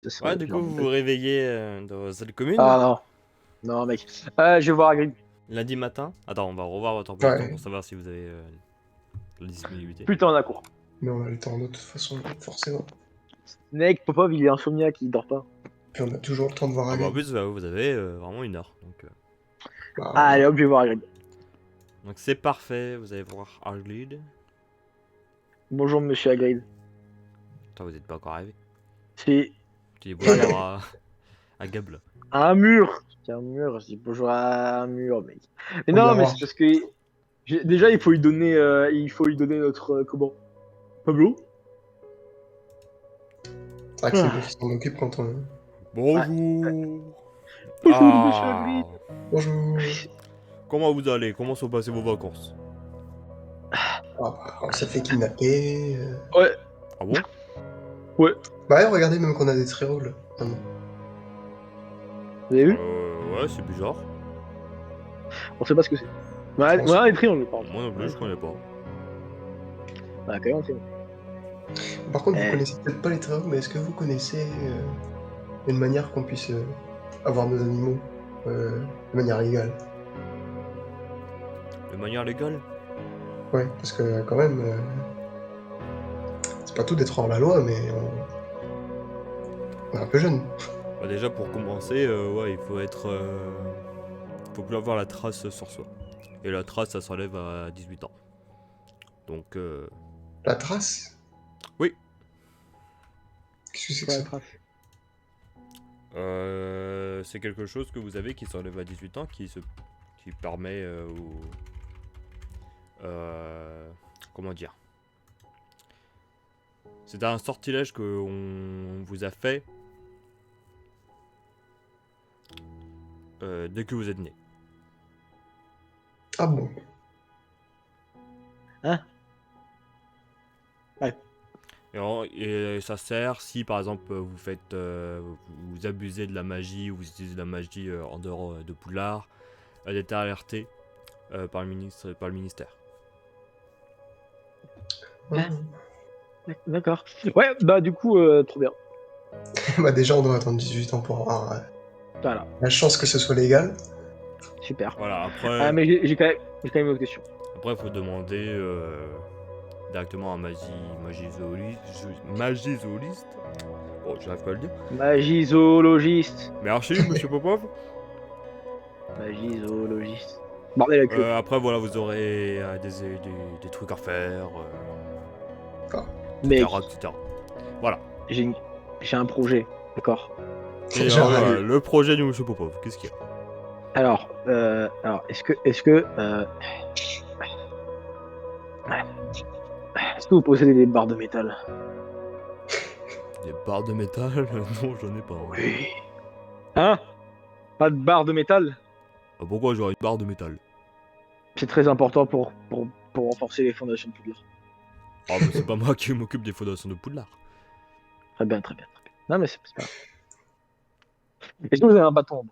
Ça Ouais, serait du coup, genre vous vous réveillez dans cette commune Ah non. Non, mec. Je vais voir Hagrid. lundi matin. Attends, on va revoir votre emploi du temps Ouais, pour savoir si vous avez la disponibilité. Putain, on a cours. mais on a le temps de toute façon, forcément. Snake, Popov, il est insomniaque, il dort pas. Puis on a toujours le temps de voir Ah bah en Hagrid. plus, vous avez vraiment 1 heure. Bah, Allez hop, je vais voir Hagrid. Donc c'est parfait, vous allez voir Hagrid. Bonjour, monsieur Hagrid. Attends, vous êtes pas encore arrivé. C'est Tu dis bonjour à Gable. un mur. C'est un mur, je dis bonjour à un mur, mec. Mais on non, vient mais voir. c'est parce que. Déjà, il faut lui donner notre. Comment Pablo. Ah, que c'est lui qui s'en occupe quand on. Bonjour. Bonjour, monsieur Hagrid. Bonjour. Comment vous allez? Comment sont passées vos vacances? Ah, bah, on s'est fait kidnapper. Ouais, Ah bon? Bah, ouais, regardez, même qu'on a des trolls. Maintenant. vous avez vu Ouais, c'est bizarre. On sait pas ce que c'est. Ouais, pense ouais, les triangles, pardon. Moi non plus, je connais pas. Ouais, quand même, c'est bon. Par contre, vous Eh. connaissez peut-être pas les trolls, mais est-ce que vous connaissez une manière qu'on puisse avoir nos animaux de manière légale? De manière légale? Ouais, parce que quand même, c'est pas tout d'être hors la loi, mais on est un peu jeune. Bah déjà pour commencer, ouais, il faut être... faut plus avoir la trace sur soi. Et la trace, ça s'enlève à 18 ans. Donc, La trace? oui. Qu'est-ce que c'est que Ouais, ça? trace. C'est quelque chose que vous avez qui s'enlève à 18 ans, qui permet comment dire? C'est un sortilège qu'on vous a fait dès que vous êtes né. Ah bon? Hein Et ça sert si par exemple vous faites, vous abusez de la magie ou vous utilisez de la magie en dehors de Poudlard, d'être alerté par le ministère. Ouais. D'accord. Ouais, bah du coup, trop bien. Bah déjà, on doit attendre 18 ans pour avoir Voilà, la chance que ce soit légal. super. Voilà, Ah, après, mais j'ai quand même une autre question. il faut demander directement à magie zooliste. Bon, j'arrive pas à le dire. Magie zoologiste. Merci, monsieur Popov. Magie zoologiste. Bordel la queue. Après, voilà, vous aurez des trucs à faire, Mec, etc., etc. Voilà. j'ai un projet, d'accord. Et Genre, voilà, le projet de monsieur Popov, qu'est-ce qu'il y a? Alors, est-ce que vous possédez des barres de métal? Des barres de métal? Non, j'en ai pas. Oui. Hein? Pas de barres de métal? Ah, pourquoi j'aurais une barre de métal? C'est très important pour renforcer les fondations de Poudlard. Ah, mais c'est pas moi qui m'occupe des fondations de Poudlard. Très bien, très bien, très bien. Non, mais c'est pas grave. Est-ce que vous avez un bâton?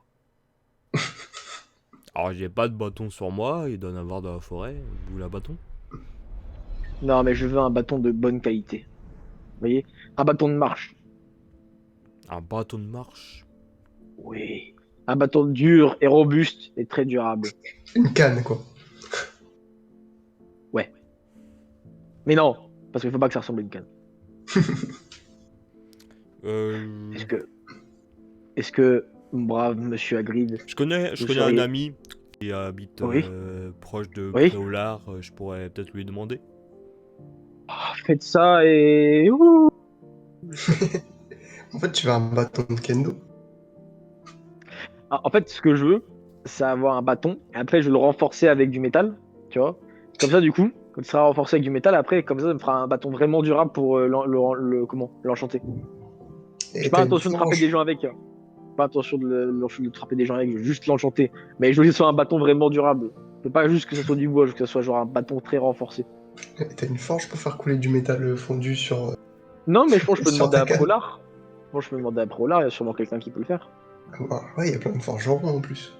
Alors, j'ai pas de bâton sur moi, il doit en avoir dans la forêt. Vous voulez un bâton? Non, mais je veux un bâton de bonne qualité. Vous voyez? Un bâton de marche. Un bâton de marche? Oui. Un bâton dur et robuste et très durable. une canne, quoi. Ouais. Mais non, parce qu'il faut pas que ça ressemble à une canne. Est-ce que, brave monsieur Hagrid, Je connais un seriez- ami qui habite Oui. proche de Oui. Préolard, je pourrais peut-être lui demander. faites ça et... Ouh. En fait, tu veux un bâton de kendo. Ah, en fait, ce que je veux, c'est avoir un bâton. Et après, je vais le renforcer avec du métal. Tu vois? Comme ça, du coup, quand il sera renforcé avec du métal, après, comme ça me fera un bâton vraiment durable pour l'enchanter. Et J'ai pas t'as une intention de frapper forge. des gens avec. Hein. Pas intention de frapper des gens avec, je veux juste l'enchanter. Mais je veux que ce soit un bâton vraiment durable. Je veux pas juste que ce soit du bois, je veux que ce soit genre un bâton très renforcé. Et t'as une forge pour faire couler du métal fondu sur. Non, mais je pense que je peux Sur demander ta à canne. Prolard. Moi, je peux demander à Prolard, il y a sûrement quelqu'un qui peut le faire. Ah, ouais, il y a plein de forgerons en plus.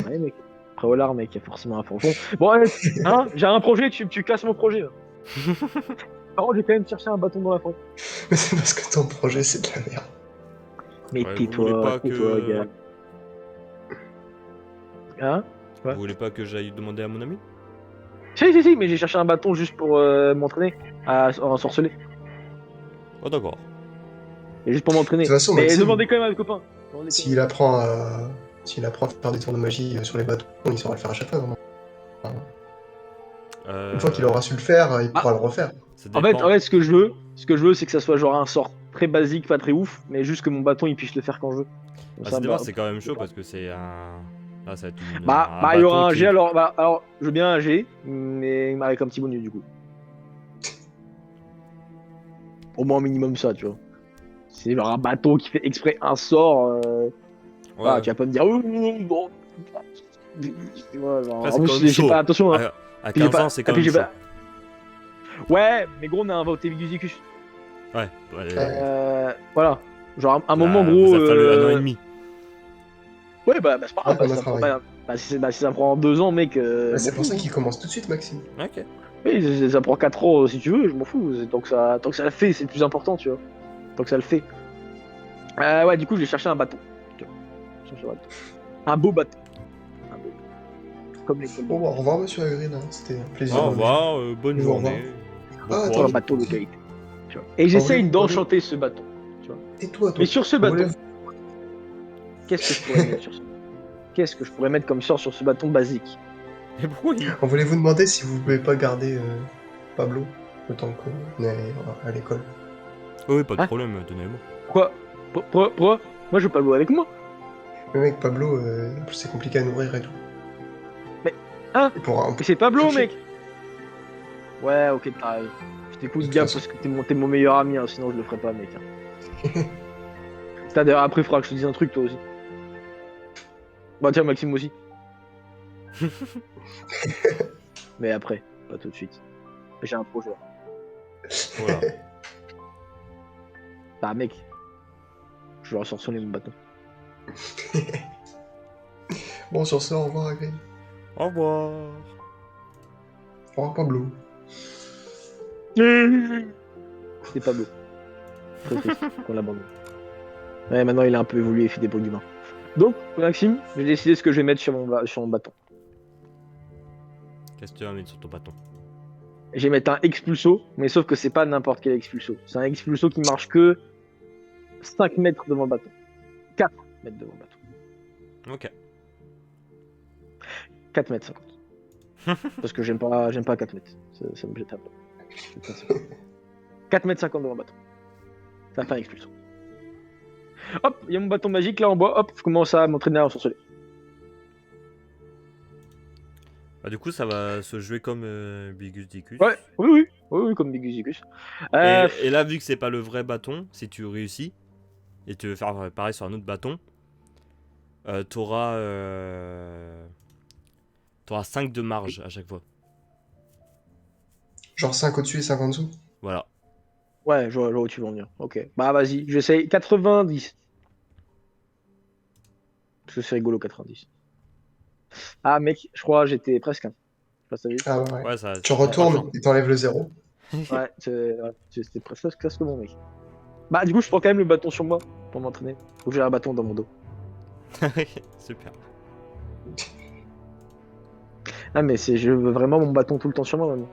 Ouais, mec. Prolard, mec, il y a forcément un forgeron. Bon, allez, hein, j'ai un projet, tu casses mon projet. Là. Par contre, j'ai quand même cherché un bâton dans la forêt. Mais c'est parce que ton projet, c'est de la merde. Mais Ouais, vous voulez tais-toi, pas tais-toi, que... gars. Hein? Ouais. Vous voulez pas que j'aille demander à mon ami? Si, mais j'ai cherché un bâton juste pour m'entraîner à ensorceler. Oh d'accord. Et juste pour De m'entraîner. toute façon, Mais Maxime, demandez quand même à mes copains. Demandez quand même. s'il apprend à... s'il apprend à faire des tours de magie sur les bateaux, il saura le faire à chaque fois, normalement. Enfin, une fois qu'il aura su le faire, il Ah. pourra le refaire. Ça En dépend. fait, ce que je veux, c'est que ça soit genre un sort très basique, pas très ouf, mais juste que mon bâton il puisse le faire quand je veux. Comme Ah, ça, ça dépend, bah, c'est quand même chaud parce que c'est un... Là, ça va être un il y bâton aura un qui... G alors, je veux bien un G, mais avec un petit bonus du coup. Au moins minimum ça, tu vois. C'est genre un bateau qui fait exprès un sort. Ouais. Ah, tu vas pas me dire. Bon. Tu vois, genre, Après, c'est en quand plus, même j'ai chaud. pas attention. Hein. À Puis j'ai 15 ans, pas- c'est quand et puis même j'ai chaud. pas- Ouais, mais gros, on a inventé Vigusicus. Ouais. Voilà. Genre, un Là, moment, vous gros. a fallu un an et demi. Ouais, bah c'est pas grave. Ouais, on a Ça prend travaillé. pas- si ça prend 2 ans, mec. Bah, je c'est m'en pour ça fous, qu'il commence tout de suite, Maxime. Ok. Oui, ça prend 4 ans si tu veux, je m'en fous. Tant que ça le fait, c'est le plus important, tu vois. Tant que ça le fait. Ouais, du coup, j'ai cherché un bâton. Tu vois. J'ai cherché un bâton. Un beau bâton. Un beau bâton. Comme les Bon, bah, au revoir, monsieur Hagrid. Hein. C'était un plaisir. Au revoir, bonne Au revoir. journée. Ah, Bon attends, un courage. bateau de qualité. Tu vois. Et j'essaye Henri, d'enchanter ce bâton. Et toi, Mais sur ce bâton, Relève- qu'est-ce que je pourrais mettre sur ce Qu'est-ce que je pourrais mettre comme sort sur ce bâton basique? Mais pourquoi il... On voulait vous demander si vous pouvez pas garder Pablo le temps qu'on est à l'école. Oui, pas de Hein problème, tenez-moi. Pourquoi Moi, je veux pas jouer avec moi. Mais mec, Pablo, en plus, c'est compliqué à nourrir et tout. Mais, hein Et pour un- Mais c'est Pablo, chercher. mec. Ouais, ok, t'as raison. Je t'écoute, De toute gars, façon. parce que t'es mon meilleur ami, hein, sinon je le ferais pas, mec. Hein. Putain, d'ailleurs, après, il faudra que je te dise un truc, toi aussi. Bah, tiens, Maxime aussi. Mais après, pas tout de suite. J'ai un projet. Voilà. Bah, mec, je vais ressortir mon bâton. Bon, sur ce, au revoir, Hagrid. Au revoir. Au revoir, Pablo. C'est pas beau. Très triste qu'on l'abandonne. Ouais, maintenant il a un peu évolué et fait des bruits d'humain. Donc, Maxime, j'ai décidé ce que je vais mettre sur mon bâton. Qu'est-ce que tu vas mettre sur ton bâton? Je vais mettre un expulso, mais sauf que c'est pas n'importe quel expulso. C'est un expulso qui marche que 5 mètres devant le bâton. 4 mètres devant le bâton. Ok. 4 mètres 50. Parce que j'aime pas 4 mètres. Ça me jette un peu. 4 mètres 50 devant le bâton. Ça fait un expulso. Hop, il y a mon bâton magique là en bois. Hop, je commence à m'entraîner à ensorceler. Bah, du coup, ça va se jouer comme Bigus Dicus. Ouais, oui, comme Bigusicus. Et là, vu que c'est pas le vrai bâton, si tu réussis, et tu veux faire pareil sur un autre bâton, t'auras 5 de marge à chaque fois. Genre 5 au-dessus et 5 en dessous. Voilà. Ouais, je vois où tu veux en venir. Ok. Bah vas-y, j'essaye 90. Parce que c'est rigolo 90. Ah mec, je crois que j'étais presque un. Je sais pas si t'as vu. Ah ouais. Ouais, ça. Tu retournes et t'enlèves le 0. Ouais, c'était presque bon mec. Bah du coup, je prends quand même le bâton sur moi pour m'entraîner. Faut que j'ai un bâton dans mon dos. Super. Ah mais je veux vraiment mon bâton tout le temps sur moi maintenant.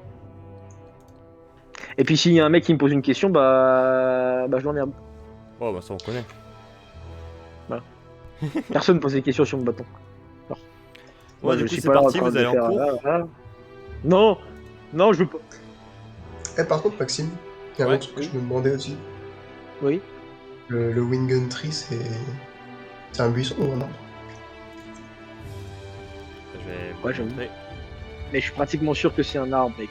Et puis s'il y a un mec qui me pose une question, bah je l'emmerde. Oh, bah ça on connaît. Personne ne pose des questions sur mon bâton. Ouais, Moi, du je coup, suis c'est pas là parti, train vous de allez en faire, cours. Non, je veux pas. Eh, par contre, Maxime, il y a un Ouais. autre truc que je me demandais aussi. Oui. Le Wingun Tree, c'est un buisson ou un arbre? Je vais Ouais, vous j'avoue. montrer. Mais je suis pratiquement sûr que c'est un arbre, mec.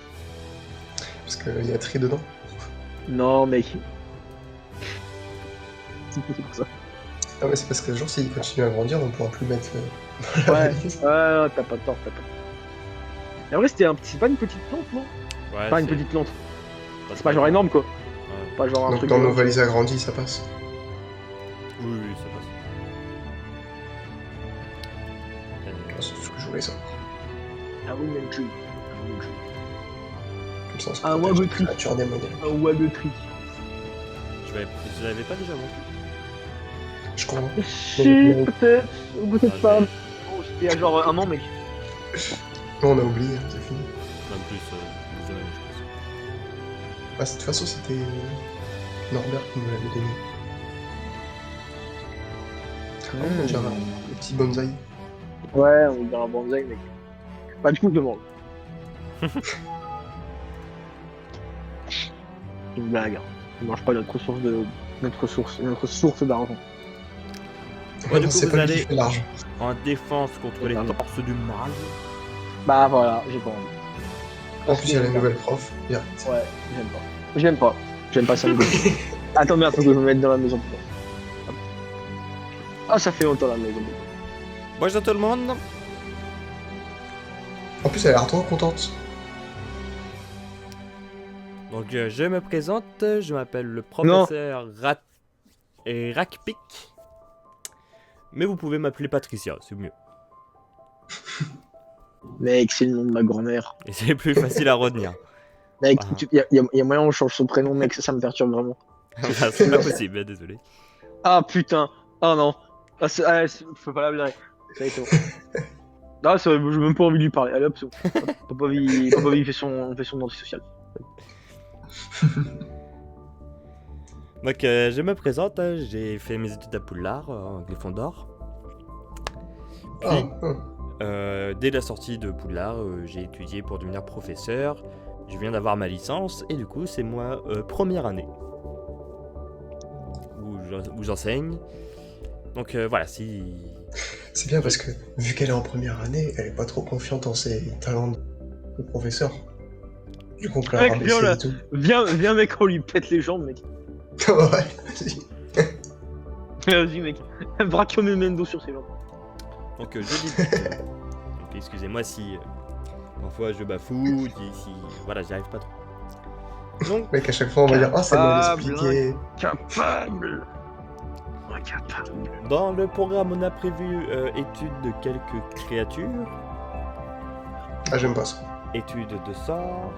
Parce qu'il y a tree dedans. Non, mec. C'est pour ça. Ah ouais, c'est parce que genre, s'il continue à grandir, on pourra plus mettre Ouais, ouais, t'as pas tort, Mais en vrai, c'est pas une petite plante, non? Ouais, Pas une petite plante. C'est pas genre énorme, quoi. Ouais. Pas genre un Donc truc. dans nos énorme. valises agrandies, ça passe. Oui, ça passe. C'est ce que je voulais savoir. Un Wingun Tree. Comme ça, on se Un protège Waggle des Tree. créatures démoniaques. Un Waggle Tree. Je l'avais pas déjà montré. je crois. Si, peut-être. Ou peut-être pas. mais- Oh, c'était il y a genre un an, mec. Non, on a oublié, c'est fini. Même plus, des années, je pense. Ah, de toute façon, c'était Norbert qui nous l'avait donné. On dirait le petit bonsaï. Ouais, on dirait un bonsaï, mec. Bah, du coup, je demande. C'est une blague. On mange pas notre source d'argent. Ouais, du coup, c'est vous pas lui allez- qui fait l'argent. En défense contre les Pardon. forces du mal. Bah voilà, j'ai pas envie. En plus, il y a la nouvelle prof. Il arrête. Ouais, j'aime pas. J'aime pas. J'aime pas ça. Me dégoûte. Attends, merde, faut que je me mette dans la maison. Hop. Ah, ça fait longtemps la maison. Bonjour tout le monde. En plus, elle a l'air trop contente. Donc je me présente, je m'appelle le professeur Rakpik. Mais vous pouvez m'appeler Patricia, c'est mieux. Mec, c'est le nom de ma grand-mère. Et c'est plus facile à retenir. Mec, Ah. y a moyen on change son prénom, mec, ça me perturbe vraiment. Bah, c'est pas possible, désolé. Ah putain. Ah non. Ah, je peux pas la blague. Ça y est, c'est bon. Ah, j'ai même pas envie de lui parler. Allez hop, c'est bon. Papa V fait son antisocial. Donc je me présente, j'ai fait mes études à Poudlard, en Gryffondor. Puis, dès la sortie de Poudlard, j'ai étudié pour devenir professeur. Je viens d'avoir ma licence et du coup c'est moi première année où j'enseigne. Donc voilà, si... C'est bien parce que, vu qu'elle est en première année, elle est pas trop confiante en ses talents de professeur. Du coup, on peut la Mec, rabaisser viens là. et tout. Viens mec, on lui pète les jambes, mec. Ouais, vas-y. Vas-y, mec. Braquons Mendo sur ses jambes. Donc je débute. Donc excusez-moi si parfois je bafoue, si voilà, j'y arrive pas trop. Donc Mec, à chaque fois, on va dire, oh, c'est mal Capable, expliqué. Capable. Incapable. dans le programme on a prévu étude de quelques créatures, Ah, j'aime pas ça. étude de sorts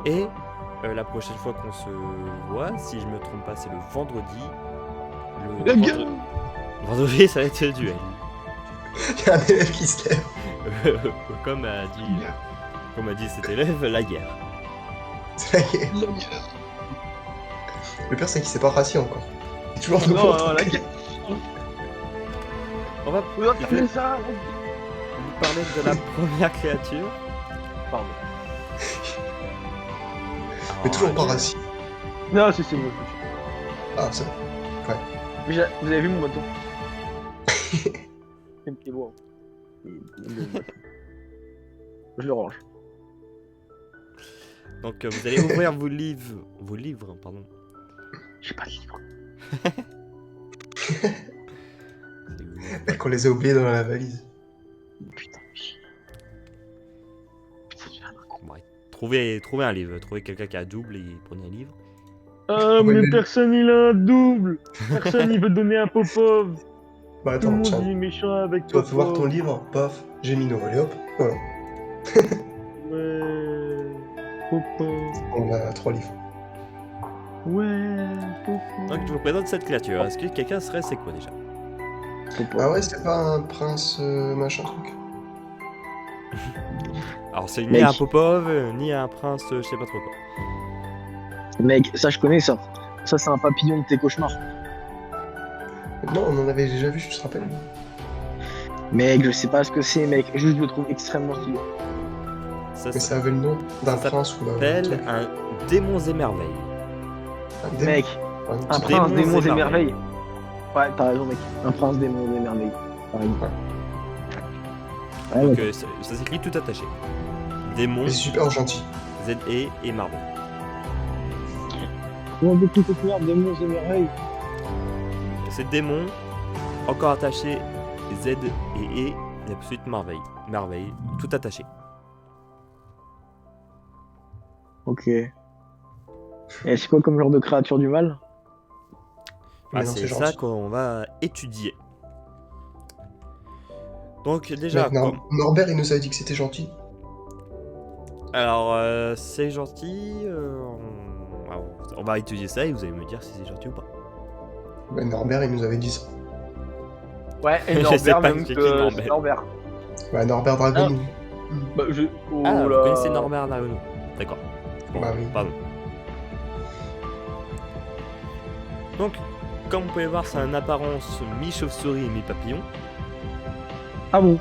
et la prochaine fois qu'on se voit, si je me trompe pas, c'est le vendredi. La gueule. Vendredi, ça va être le duel. Il y a un élève qui se lève. Comme a dit cet élève, la guerre. C'est la guerre. Le pire, c'est qu'il s'est pas rassis encore. Il est toujours debout. Non, la gueule. On va On va faire ça. vous parler de la première créature. Pardon. Mais toujours pas rassis. Non, c'est moi. Ah, ça. Vous avez vu mon bâton? C'est beau. Hein. Il est beau, mon bâton. Je le range. Donc vous allez ouvrir vos livres, pardon. J'ai pas de livre. Mec, on les a oubliés dans la valise. Putain. Ouais. Trouvez un livre, trouvez quelqu'un qui a double et prenez un livre. Ah, Ouais, mais mais- personne il a un double. Personne il veut donner un Popov. Bah Tout le attends, monde tiens. est méchant avec Tu vas voir ton Popov. livre, paf, j'ai mis nos allez hop, voilà. Ouais. Popov. On a 3 livres. Ouais. Popov. Donc je vous présente cette créature. Est-ce que quelqu'un serait c'est quoi déjà? Popov. Ah ouais, c'est pas un prince machin truc. Alors c'est ni Mec. un Popov, ni un prince, je sais pas trop quoi. Mec, ça je connais ça. Ça c'est un papillon de tes cauchemars. Non, on en avait déjà vu, je te rappelle. Mec, je sais pas ce que c'est, mec. Juste je le trouve extrêmement stylé. Ça Mais ça avait le nom d'un Ça prince ou d'un s'appelle truc. un démons et merveilles. Un démon. Mec, Ouais, un c'est- prince Démons démons et et merveilles. Ouais, t'as raison, mec. Un prince démons et merveilles. Pareil. Ouais, Donc mec. ça s'écrit tout attaché. Démons, Mais c'est super gentil. ZE et merveilles. On veut tout faire démons et merveilles. C'est démons, encore attaché, Z et E, et ensuite merveille. Merveille, tout attaché. Ok. Et c'est quoi comme genre de créature du mal? Ah, Mais non, c'est c'est ça gentil. qu'on va étudier. Donc déjà, Mec, Norbert, il nous avait dit que c'était gentil. alors c'est gentil, on va étudier ça et vous allez me dire si c'est gentil ou pas. Ouais, Norbert, il nous avait dit ça. Ouais, et Je sais Norbert, pas même c'est qui que Norbert. c'est Norbert. Bah, Norbert Dragonou. Bah, oh Ah, vous là. connaissez Norbert Naono. D'accord. Bon, Bah oui. pardon. Donc, comme vous pouvez voir, c'est une apparence mi-chauve-souris et mi-papillon. Ah bon?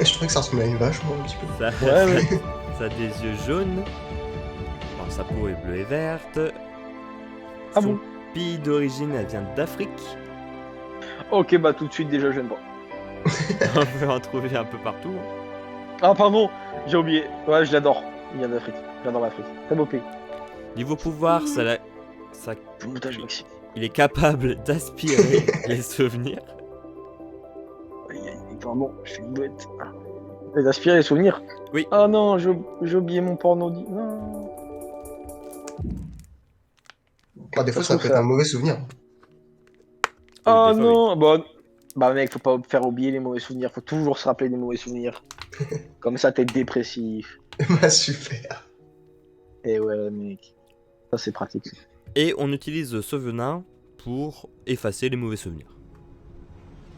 Je trouvais que ça ressemblait à une vache, moi, un petit peu. Ça, Ouais. ça a des yeux jaunes. Alors, sa peau est bleue et verte. Ah Son bon? pays d'origine, elle vient d'Afrique. Ok, bah tout de suite, déjà, j'aime pas. On peut en trouver un peu partout. Ah, pardon, j'ai oublié. Ouais, je l'adore. Il vient d'Afrique. J'adore l'Afrique. Très beau pays. Niveau pouvoir, ça Montage maxi. il est capable d'aspirer les souvenirs. Pardon, je suis une bête. Les aspirer les souvenirs? Oui. Ah non, j'ai oublié mon porno. Non. Bah, des fois, Je ça trouve peut être ça. un mauvais souvenir. Ah Des fois, non, bah mec, faut pas faire oublier les mauvais souvenirs. Faut toujours se rappeler des mauvais souvenirs. Comme ça, t'es dépressif. Bah, super. Et ouais, mec. Ça, c'est pratique. Et on utilise ce venin pour effacer les mauvais souvenirs.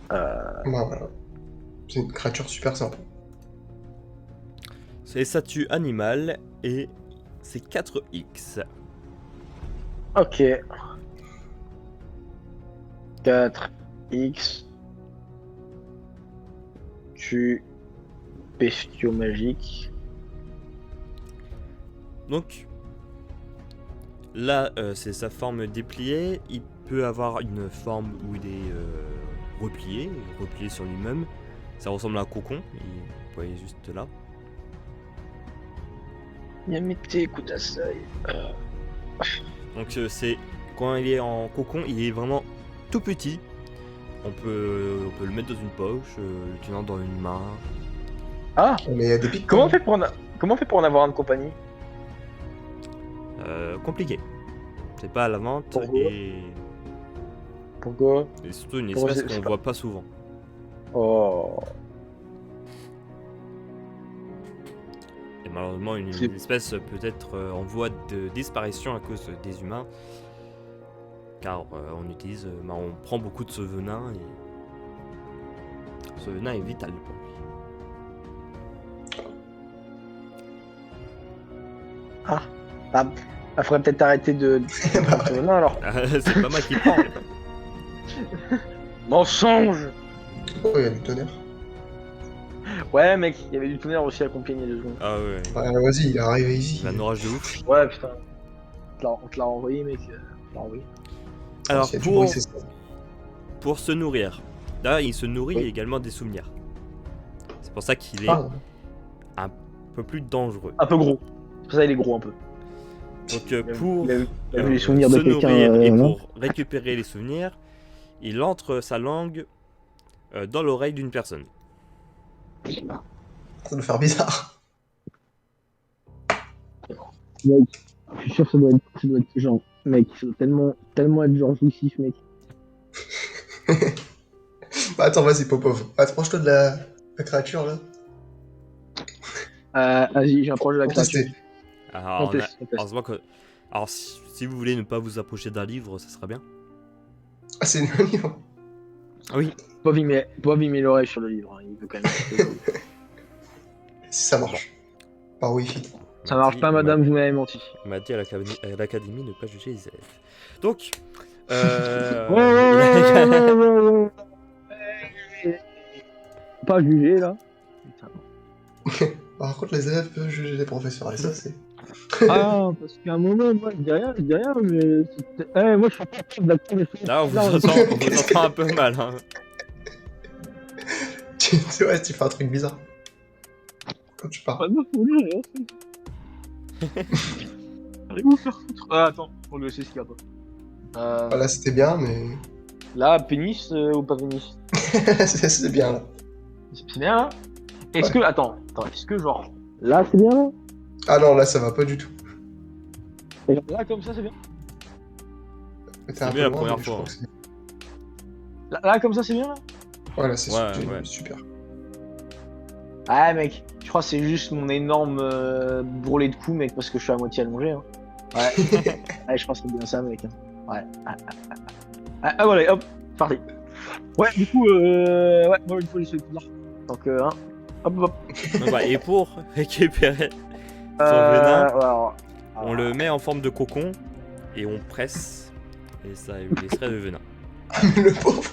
Bah, voilà. C'est une créature super sympa. C'est statut animal et c'est 4X. Ok. 4X. Tu. Bestiaux magique. Donc là, c'est sa forme dépliée. Il peut avoir une forme où il est replié sur lui-même. Ça ressemble à un cocon. Vous voyez juste là. Yamete Kudasai. Donc c'est quand il est en cocon, il est vraiment tout petit. On peut le mettre dans une poche, le tenir dans une main. Ah, Mais il y a des pics. comment on fait pour en avoir un de compagnie? Compliqué. C'est pas à la vente Pourquoi et Pourquoi? surtout une Pourquoi espèce c'est qu'on pas- voit pas souvent. Oh. Et malheureusement, une C'est- espèce peut être en voie de disparition à cause des humains. Car on prend beaucoup de ce venin et ce venin est vital pour lui. Ah, faudrait peut-être arrêter de. Non, alors. C'est pas moi qui prends. Mensonge! Oh, il y a du tonnerre. Ouais, mec, il y avait du tonnerre aussi à Compiègne il y a 2 secondes. Ah ouais, Ouais, vas-y, il est arrivé ici. un orage de ouf. Ouais, putain. On te l'a renvoyé, mec. On te l'a renvoyé. Alors S'il y a du bruit, c'est ça. pour se nourrir, là il se nourrit Oui. également des souvenirs. C'est pour ça qu'il est Ah, un peu plus dangereux. Un peu gros. C'est pour ça il est gros un peu. Donc Il pour a vu les souvenirs de se quelqu'un. nourrir et non pour récupérer les souvenirs, il entre sa langue dans l'oreille d'une personne. ça doit faire bizarre. Mec, je suis sûr que ça doit être genre. Mec, ça doit tellement être genre jouissif, mec. Bah, attends, vas-y, Popov. Approche-toi de la créature, là. Vas-y, j'approche de la Pour créature. tester. Alors, On teste. heureusement que... Alors si vous voulez ne pas vous approcher d'un livre, ça sera bien. Ah, c'est un livre. Oui. Bob il met l'oreille sur le livre, hein. Il veut quand même. Si ça marche. Par Wi-Fi. Ça marche pas, madame, vous m'avez menti. On m'a dit à l'académie ne pas juger les élèves. Donc, Pas jugé là. Putain. Par contre, les élèves peuvent juger les professeurs, et ça, c'est. Ah, parce qu'à un moment, moi je dis rien, mais. Moi je suis pas prof d'acteur de film. là on vous entend un peu mal. Hein. Ouais, tu fais un truc bizarre. Quand tu parles. Pas de meuf, faut lui, rien. Allez vous faire foutre. Ah, attends, faut le laisser ce qu'il y a pas. Voilà, c'était bien, mais. Là, pénis ou pas pénis? c'est bien, là. C'est bien là? Est-ce que. Attends, est-ce que genre. Là c'est bien là? Ah non, là, ça va pas du tout. Et genre, là comme ça c'est bien? T'es un bien la peu loin, première mais je fois. crois que c'est- Là comme ça c'est bien là? Voilà, c'est Ouais, super. ouais. Super. Ah mec, je crois que c'est juste mon énorme bourrelet de coups mec parce que je suis à moitié allongé. Hein. Ouais. Ouais, je pense que c'est bien ça mec. Hein. Ouais. Ah voilà, hop, parti. Ouais, du coup, ouais, moi, il faut laisser le poudlard. Donc, hein, hop, hop. Donc, voilà, et pour récupérer son venin, Alors, on le met en forme de cocon et on presse. Et ça lui laisserait le venin. Le pauvre,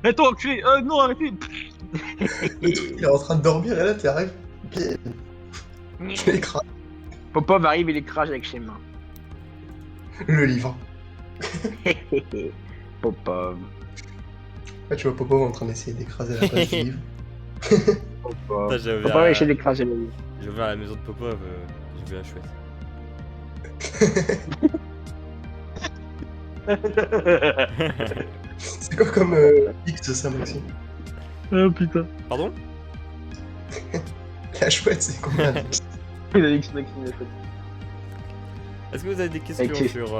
Attends, enculé, non, arrêtez. le truc, il est en train de dormir et là, t'arrives. Tu l'écrases. Popov arrive et l'écrase avec ses mains. Le livre. Popov. Là, tu vois Popov en train d'essayer d'écraser la page du livre. Popov. Putain, j'ai Popov a essayé d'écraser le livre. J'ai ouvert la maison de Popov, j'ai vu la chouette. C'est quoi comme X ça, Maxime? Oh putain. Pardon? La chouette, c'est combien d'X? Il a dit que ce mec, il est fait. Est-ce que vous avez des questions Avec ses- sur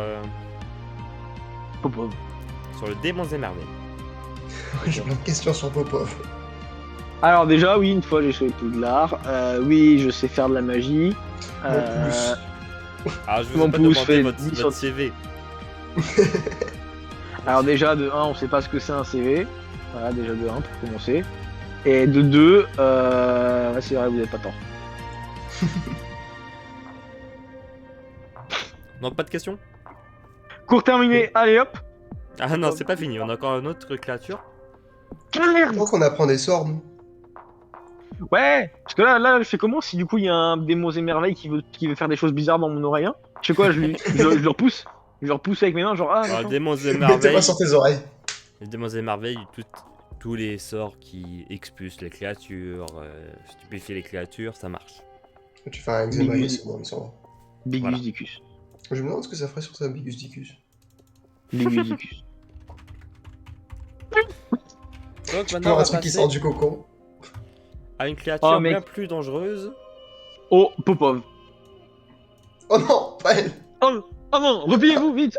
Popov. le démon des merveilles? J'ai plein de questions sur Popov. Alors déjà, oui, une fois j'ai sauvé Poudlard. Oui, je sais faire de la magie. Mon pouce. Ah, je vous Mon ai pas pouce demandé fait votre 10 votre CV. Alors déjà, de 1, on sait pas ce que c'est un CV. Voilà, déjà de 1 pour commencer. Et de 2, ouais, c'est vrai, vous n'avez pas tort. Non, pas de questions? Cours terminé, allez hop. Ah non, c'est pas fini, on a encore une autre créature. Ah, merde. Je crois qu'on apprend des sorts, nous. Ouais, parce que là, je fais comment si du coup il y a un démon émerveille qui veut faire des choses bizarres dans mon oreille, hein. Je fais quoi, je le repousse. Je le repousse avec mes mains, genre, ah, Alors, attends. démons des Mettez merveilles. pas sur tes oreilles. Les démons des merveilles, tous les sorts qui expulsent les créatures, stupéfient les créatures, ça marche. Tu fais un examen et c'est bon, ils sont là. Bigus Voilà. Dicus. Je me demande ce que ça ferait sur ta Bigus Dicus. Bigus Dicus. Donc Tu peux maintenant, on un va truc qui passer sort du cocon. à une créature Oh, mec. bien plus dangereuse. Oh, Popov. Oh non, pas elle. Oh non, repliez-vous vite.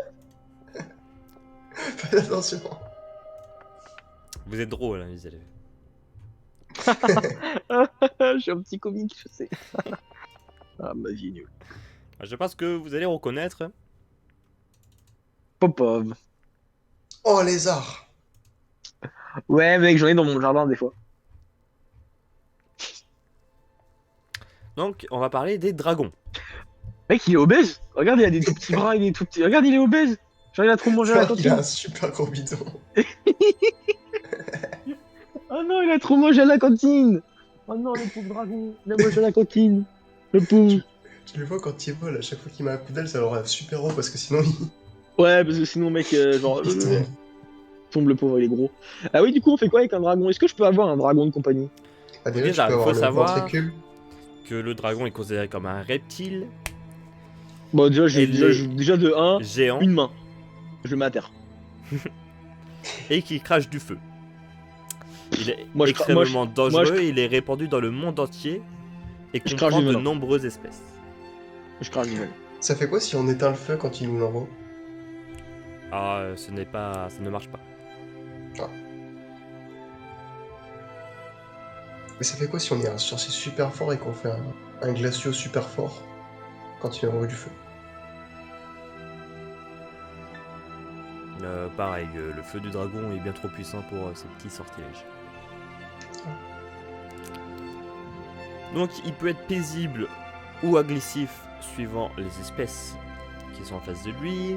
Faites attention. Vous êtes drôle, hein, les élèves. Je suis un petit comique, je sais. Ah, ma vie nulle. Je pense que vous allez reconnaître. Popov. Oh, lézard. Ouais, mec, j'en ai dans mon jardin des fois. Donc, on va parler des dragons. Mec, il est obèse. Regarde, il a des tout petits bras, il est tout petit. Regarde, il est obèse. Genre, il a trop mangé à la Il a cantine. un super gros bidon. Oh non, il a trop mangé à la cantine. Oh non, le pauvre dragon. Il a mangé à la cantine. Le pauvre. Tu le vois quand il vole, à chaque fois qu'il met un coup d'aile, ça leur rêve super haut parce que sinon il Ouais, parce que sinon, mec, genre, il tombe. tombe le pauvre, il est gros. Ah oui, du coup, on fait quoi avec un dragon? Est-ce que je peux avoir un dragon de compagnie? Ah, déjà, Déjà, tu peux faut avoir le savoir- ventricule. Que le dragon est considéré comme un reptile Bon, déjà, Et les- déjà de 1, géant une main. Je le mets à terre. et qui crache du feu. Il est Moi, je cra- moi, extrêmement dangereux, il est répandu dans le monde entier et Je crache comprend du de venin. nombreuses espèces. Je crache du venin. Ça fait quoi si on éteint le feu quand il nous l'envoie? Ah, ça ne marche pas. Mais ça fait quoi si on est un sorcier super fort et qu'on fait un glaciaux super fort quand il envoie du feu? Pareil, le feu du dragon est bien trop puissant pour ces petits sortilèges. Donc il peut être paisible ou agressif suivant les espèces qui sont en face de lui.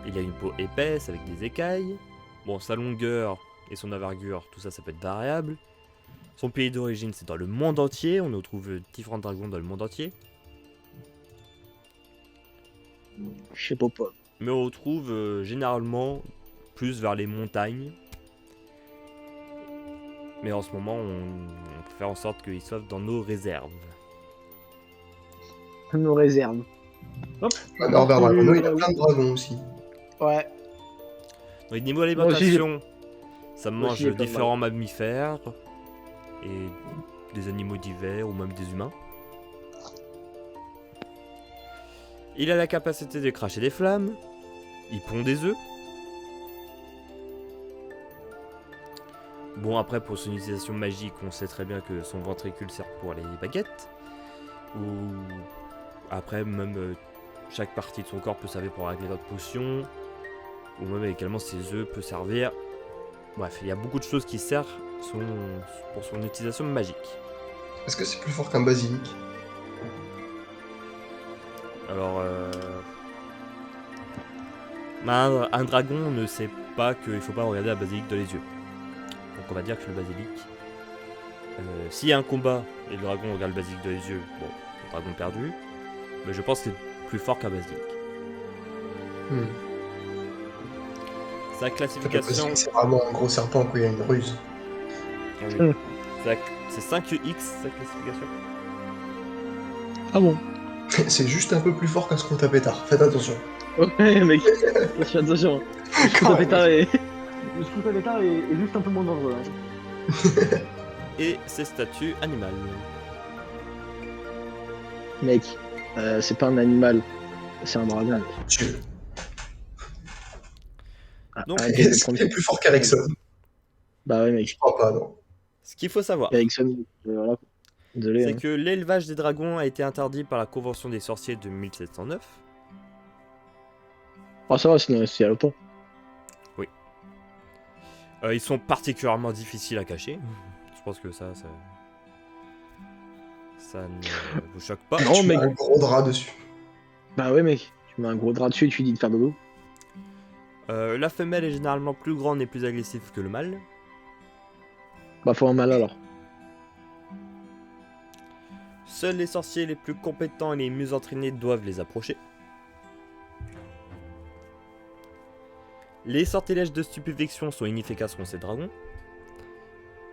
Il a une peau épaisse avec des écailles. Bon, sa longueur et son envergure, tout ça, ça peut être variable. Son pays d'origine, c'est dans le monde entier. On retrouve différents dragons dans le monde entier. Je sais pas. Mais on retrouve généralement plus vers les montagnes. Mais en ce moment, on peut faire en sorte qu'ils soient dans nos réserves. Nos réserves. Hop. Norbert Dragono, il a plein de dragons aussi. Ouais. Donc, niveau Moi aussi, alimentation, ça Moi mange aussi, j'ai plein de différents mammifères et des animaux divers ou même des humains. Il a la capacité de cracher des flammes. Il pond des œufs. Bon, après, pour son utilisation magique, on sait très bien que son ventricule sert pour les baguettes. Ou après, même chaque partie de son corps peut servir pour régler d'autres potions. ou même également ses œufs peut servir. Bref, il y a beaucoup de choses qui servent pour son utilisation magique. Est-ce que c'est plus fort qu'un basilic? Alors, un dragon ne sait pas qu'il faut pas regarder la basilic dans les yeux. Donc on va dire que le basilic, s'il y a un combat et le dragon regarde le basilic dans les yeux, bon, le dragon perdu, mais je pense que c'est plus fort qu'un basilic. Sa classification... C'est vraiment un gros serpent, quoi, il y a une ruse. Ah oui. C'est 5x sa classification. Ah bon? C'est juste un peu plus fort qu'un scrotum pétard, faites attention. Ouais, mec. Attention. Le Quand scooter pétard est juste un peu moins dangereux. Hein. Et ses statuts animales. Mec, c'est pas un animal, c'est un dragon. Dieu. Donc, arrêtez de Est-ce prendre- qu'il est plus fort qu'Erickson? Bah ouais, Je mec. crois pas, non. ce qu'il faut savoir, Ericsson, voilà. Désolé. c'est Hein. que l'élevage des dragons a été interdit par la Convention des sorciers de 1709. Ah, ça va, sinon c'est à longtemps. Ils sont particulièrement difficiles à cacher. Je pense que ça ne vous choque pas. Non, Tu mec. mets un gros drap dessus. Bah ouais, mec. Tu mets un gros drap dessus et tu lui dis de faire dodo. La femelle est généralement plus grande et plus agressive que le mâle. Bah faut un mal alors. Seuls les sorciers les plus compétents et les mieux entraînés doivent les approcher. Les sortilèges de stupéfaction sont inefficaces contre ces dragons.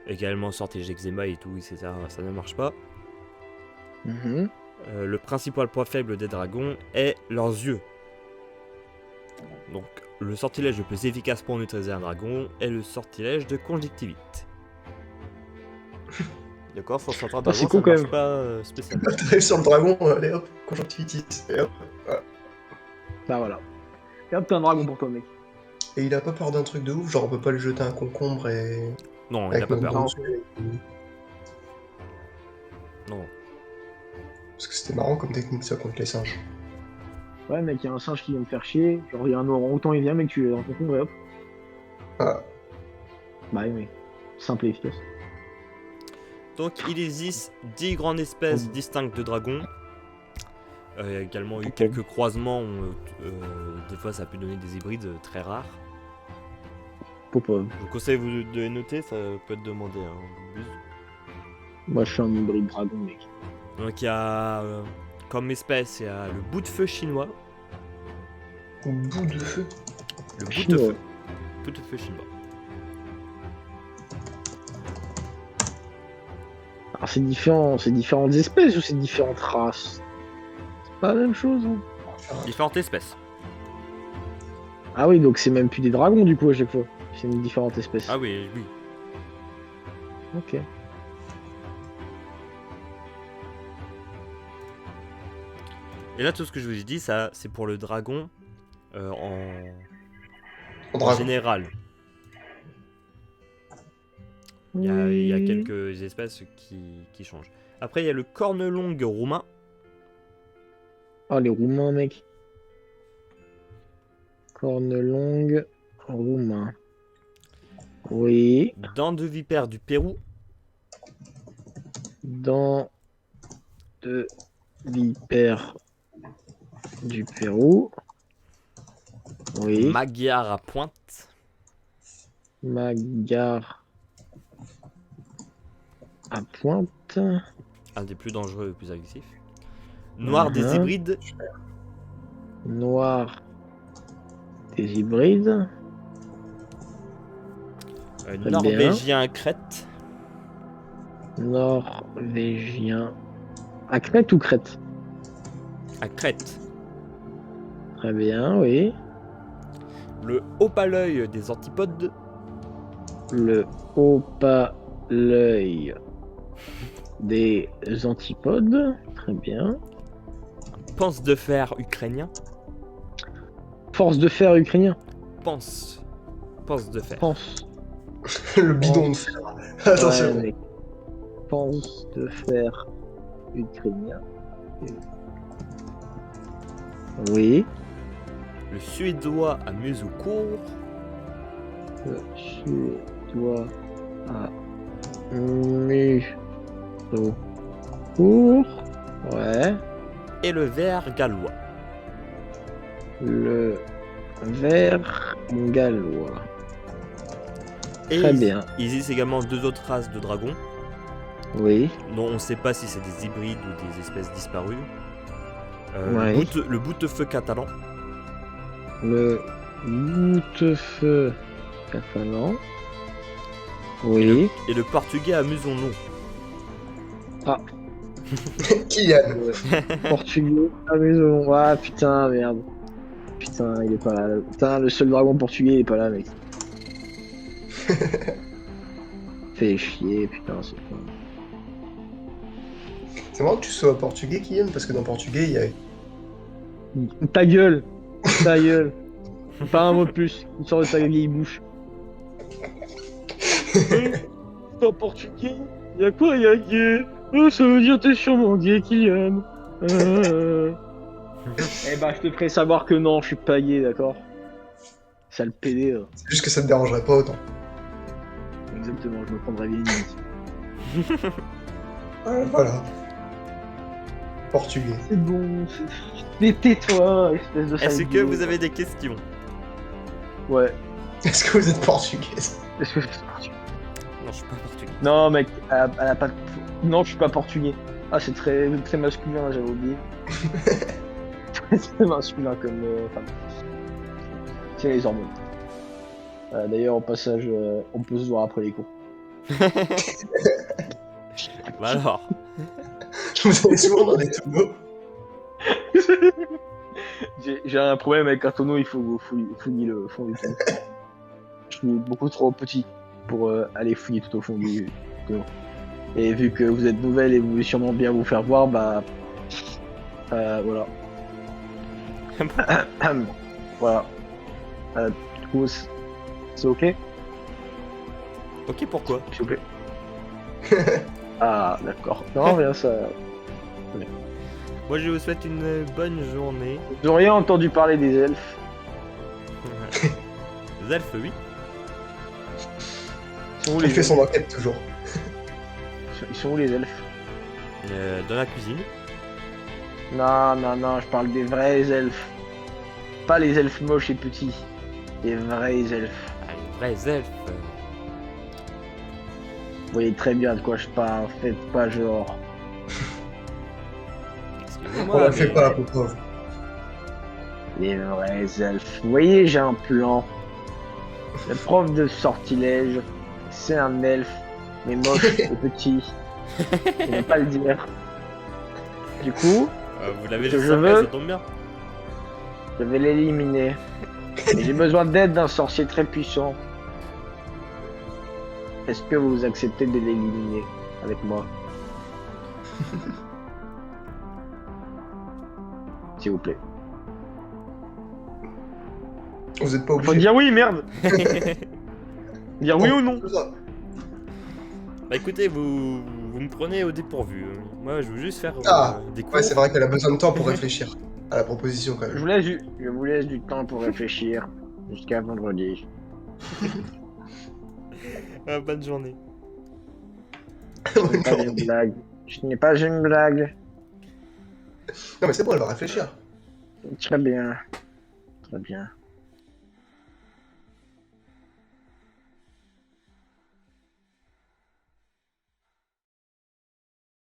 Également sortilèges eczéma et tout, etc. Ça ne marche pas. Mhm. Le principal point faible des dragons est leurs yeux. Donc, le sortilège le plus efficace pour neutraliser un dragon est le sortilège de conjonctivite. D'accord, sur certains dragons, c'est ça cool, quand marche même. pas spécialement. T'arrives sur le dragon, allez hop, conjonctivitis. Et hop. Bah voilà. Et hop, t'as un dragon pour toi, mec. Et il a pas peur d'un truc de ouf, genre on peut pas lui jeter un concombre et. Non, il n'a Avec pas notre peur. bras dessus. Non. Parce que c'était marrant comme technique ça contre les singes. Ouais, mec, y a un singe qui vient me faire chier. Genre, y a un orang-outan, il vient, mec, tu es dans ton concombre et hop. Ah. Bah ouais, mec. Simple et efficace. Donc, il existe 10 grandes espèces distinctes de dragons. Il y a également eu Ok. quelques croisements. Des fois, ça a pu donner des hybrides très rares. Popov. Je vous conseille de les noter, ça peut être demandé. Hein. Moi, je suis un hybride dragon, mec. Donc, il y a comme espèce, il y a le bout de feu chinois. Au bout de feu. Le bout de Chinois. feu. Bout de feu chinois. Alors, c'est différentes espèces ou c'est différentes races? C'est pas la même chose, hein. Différentes espèces. Ah oui, donc c'est même plus des dragons, du coup, à chaque fois. C'est une différente espèce. Ah oui, oui. Ok. Et là, tout ce que je vous ai dit, ça, c'est pour le dragon en Dragon. général. Il y a quelques espèces qui changent. Après, il y a le cornelongue roumain. Ah, les roumains, mec. Corne longue, roumain. Oui. Dents de vipère du Pérou. Dents de vipère du Pérou. Oui. Magyar à pointe. Magyar à pointe. Un des plus dangereux et plus agressifs. Noir des Mhm. hybrides. Noir des hybrides. bien. Norvégien à crête. Norvégien. À Crète ou Crète? À crête. Très bien, oui. Le haut-pas-l'œil des antipodes. Le haut-pas-l'œil des antipodes. Très bien. Panse de fer ukrainien. Force de fer ukrainien. Panse de fer. Pense. Le bidon de fer. Attention. Ouais, mec. Pense de fer ukrainien. Oui. Le Suédois à museau court. Le Suédois à museau court. Ouais. Et le Vert gallois. Le vert gallois. Et Très bien. il existe également 2 autres races de dragons, Oui. dont on ne sait pas si c'est des hybrides ou des espèces disparues. Ouais. Le boutefeu catalan. Le boutefeu catalan. Oui. Et le portugais à muson long. Kylian. Portugais à maison. Ah putain, merde. Putain, il est pas là. Putain, le seul dragon portugais il est pas là, mec. Fait chier, putain, c'est pas. C'est marrant que tu sois portugais, Kylian, parce que dans portugais, il y a. Ta gueule. Ta gueule. Pas un mot de plus. Il sort de ta vieille bouche. En portugais, y'a quoi, y'a gay? Oh, ça veut dire t'es sûrement gay, Kylian. Eh bah, je te ferai savoir que non, je suis pas gay, d'accord? Sale PD, là. C'est juste que ça te dérangerait pas autant. Exactement, je me prendrais bien une minute. Voilà. Portugais. C'est bon, tais-toi, espèce de sale Est-ce que gay. vous avez des questions? Ouais. Est-ce que vous êtes portugaise? Est-ce que je suis portugais? Non, je suis pas portugais. Non, mec, elle a pas de... Non, je suis pas portugais. Ah, c'est très, très masculin, j'avais oublié. C'est masculin comme femme. C'est les hormones. D'ailleurs, au passage, on peut se voir après les cours. Bah alors, Vous allez souvent dans des tonneaux. J'ai un problème avec un tonneau, il faut fouiller le fond du tonneau. Je suis beaucoup trop petit pour aller fouiller tout au fond du tonneau. Et vu que vous êtes nouvelle et vous voulez sûrement bien vous faire voir, bah... voilà. Voilà. Du coup, c'est ok? ok, pourquoi? S'il vous plaît. Ah, d'accord. Non, bien ça... Moi, je vous souhaite une bonne journée. Vous auriez entendu parler des elfes? Les elfes, oui. Ils sont où Il les fait elfes? son enquête toujours. Ils sont où les elfes? Dans la cuisine. Non, non, non, je parle des vrais elfes. Pas les elfes moches et petits. Les vrais elfes. Ah, les vrais elfes. Vous voyez très bien de quoi je parle, faites pas genre. Excusez-moi, On la fait mais- pas, la pauvre. Les vrais elfes. Vous voyez, j'ai un plan. Le prof de sortilège, c'est un elfe, mais moche et petit. Je vais pas le dire. Du coup, vous l'avez Ce que juste je après, veux- ça tombe bien. je vais l'éliminer. Mais j'ai besoin d'aide d'un sorcier très puissant. Est-ce que vous acceptez de l'éliminer avec moi? S'il vous plaît. Vous êtes pas Faut obligé. dire oui, merde! Dire oui ou non? C'est ça. Bah écoutez, vous me prenez au dépourvu. Moi, je veux juste faire Ah, des cours. Ouais, c'est vrai qu'elle a besoin de temps pour réfléchir à la proposition quand Je même. vous laisse du temps pour réfléchir jusqu'à vendredi. Bonne journée. Ce n'est pas une blague. Ce n'est pas une blague. Non mais c'est bon, elle va réfléchir. Très bien. Très bien.